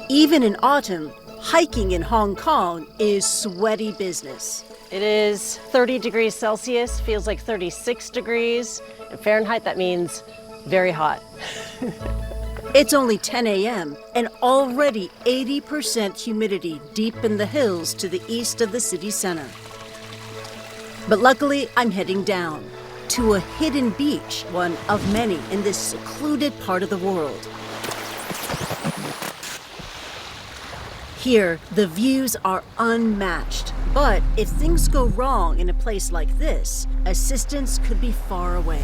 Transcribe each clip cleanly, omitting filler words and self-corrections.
Even in autumn, hiking in Hong Kong is sweaty business. It is 30 degrees Celsius, feels like 36 degrees. In Fahrenheit, that means very hot. It's only 10 a.m. and already 80% humidity deep in the hills to the east of the city center. But luckily, I'm heading down to a hidden beach, one of many in this secluded part of the world. Here, the views are unmatched. But if things go wrong in a place like this, assistance could be far away.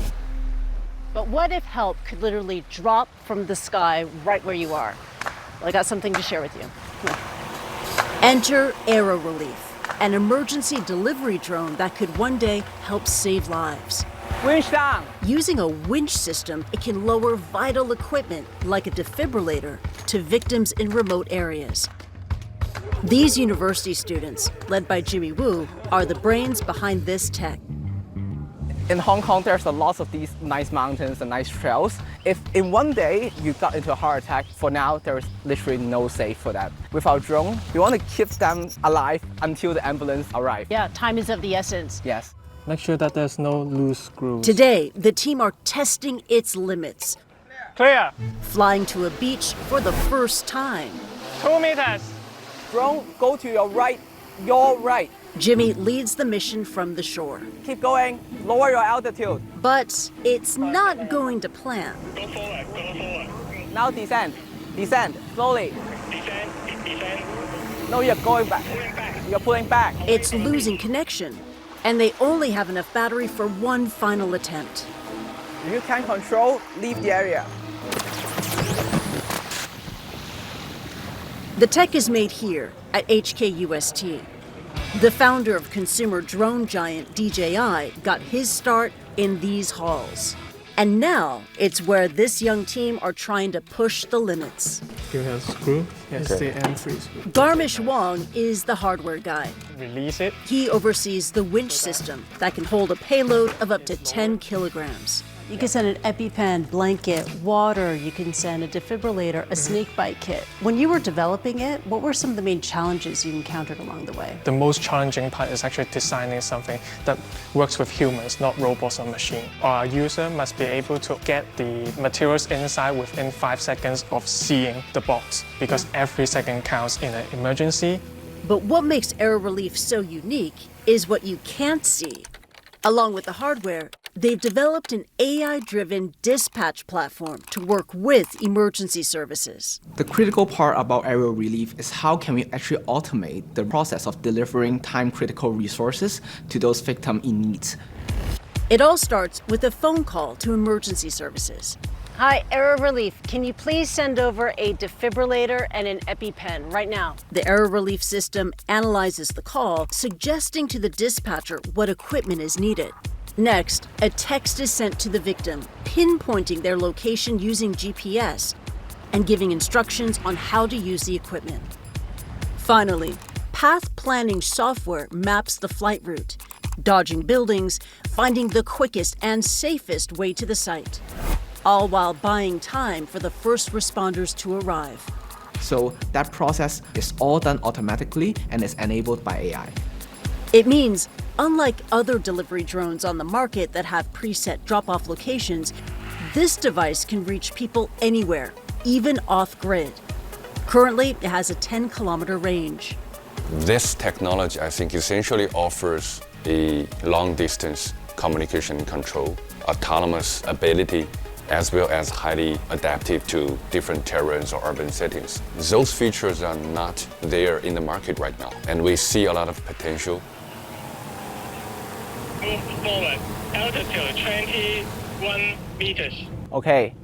But what if help could literally drop from the sky right where you are? Well, I got something to share with you. Enter Aerorelief, an emergency delivery drone that could one day help save lives. Winch down. Using a winch system, it can lower vital equipment like a defibrillator to victims in remote areas. These university students, led by Jimmy Wu, are the brains behind this tech. In Hong Kong, there's a lot of these nice mountains and nice trails. If in one day you got into a heart attack, for now, there is literally no safe for that. With our drone, we want to keep them alive until the ambulance arrives. Yeah, time is of the essence. Yes. Make sure that there's no loose screws. Today, the team are testing its limits, Clear. flying to a beach for the first time. 2 meters. Drone, go to your right, your right. Jimmy leads the mission from the shore. Keep going, lower your altitude. But it's not going to plan. Go forward, go forward. Now descend, descend, slowly. Descend, descend. No, you're going back. Pulling back. You're pulling back. It's losing connection, and they only have enough battery for one final attempt. If you can't control, leave the area. The tech is made here at HKUST. The founder of consumer drone giant DJI got his start in these halls. And now it's where this young team are trying to push the limits. You have a screw. Yes, the M3 screw. Garmish Wong is the hardware guy. Release it. He oversees the winch system that can hold a payload of up to 10 kilograms. You can send an EpiPen, blanket, water. You can send a defibrillator, a snake bite kit. When you were developing it, what were some of the main challenges you encountered along the way? The most challenging part is actually designing something that works with humans, not robots or machines. Our user must be able to get the materials inside within 5 seconds of seeing the box, because every second counts in an emergency. But what makes Aerorelief so unique is what you can't see. Along with the hardware, they've developed an AI-driven dispatch platform to work with emergency services. The critical part about Aerorelief is how can we actually automate the process of delivering time-critical resources to those victims in need. It all starts with a phone call to emergency services. Hi, Aerorelief. Can you please send over a defibrillator and an EpiPen right now? The Aerorelief system analyzes the call, suggesting to the dispatcher what equipment is needed. Next, a text is sent to the victim, pinpointing their location using GPS and giving instructions on how to use the equipment. Finally, path planning software maps the flight route, dodging buildings, finding the quickest and safest way to the site, all while buying time for the first responders to arrive. So that process is all done automatically and is enabled by AI. It means, unlike other delivery drones on the market that have preset drop-off locations, this device can reach people anywhere, even off-grid. Currently, it has a 10-kilometer range. This technology, I think, essentially offers a long-distance communication control, autonomous ability, as well as highly adaptive to different terrains or urban settings. Those features are not there in the market right now, and we see a lot of potential. Move forward. Altitude 21 meters. Okay,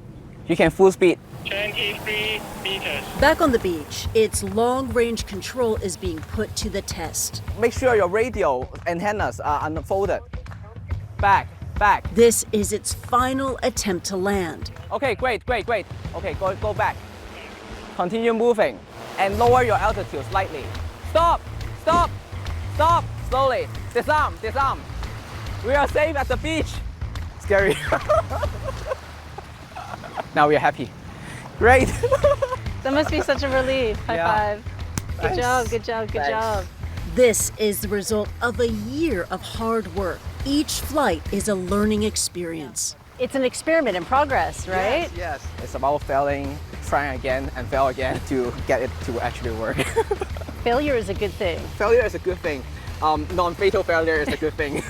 you can full speed. 23 meters. Back on the beach, its long-range control is being put to the test. Make sure your radio antennas are unfolded. Back, back. This is its final attempt to land. Okay, great. Okay, go back. Continue moving and lower your altitude slightly. Stop, slowly. Disarm. We are safe at the beach. Scary. Now we are happy. Great. That must be such a relief. High Yeah. five. Good job, good job, good Thanks. job. This is the result of a year of hard work. Each flight is a learning experience. It's an experiment in progress, right? Yes. It's about failing, trying again, and fail again to get it to actually work. Failure is a good thing. Failure is a good thing. Non-fatal failure is a good thing.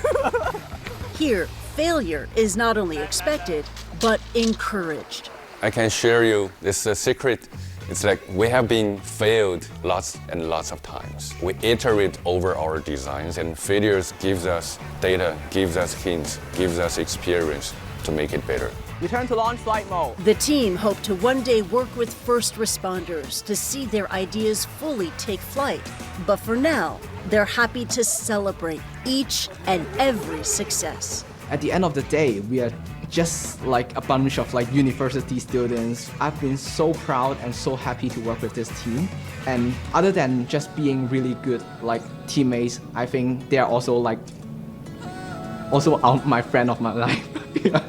Here, failure is not only expected, but encouraged. I can share you this secret. It's like we have been failed lots and lots of times. We iterate over our designs, and failures gives us data, gives us hints, gives us experience to make it better. Return to launch flight mode. The team hope to one day work with first responders to see their ideas fully take flight. But for now, they're happy to celebrate each and every success. At the end of the day, we are just like a bunch of like university students. I've been so proud and so happy to work with this team. And other than just being really good like teammates, I think they are also my friend of my life. Yeah.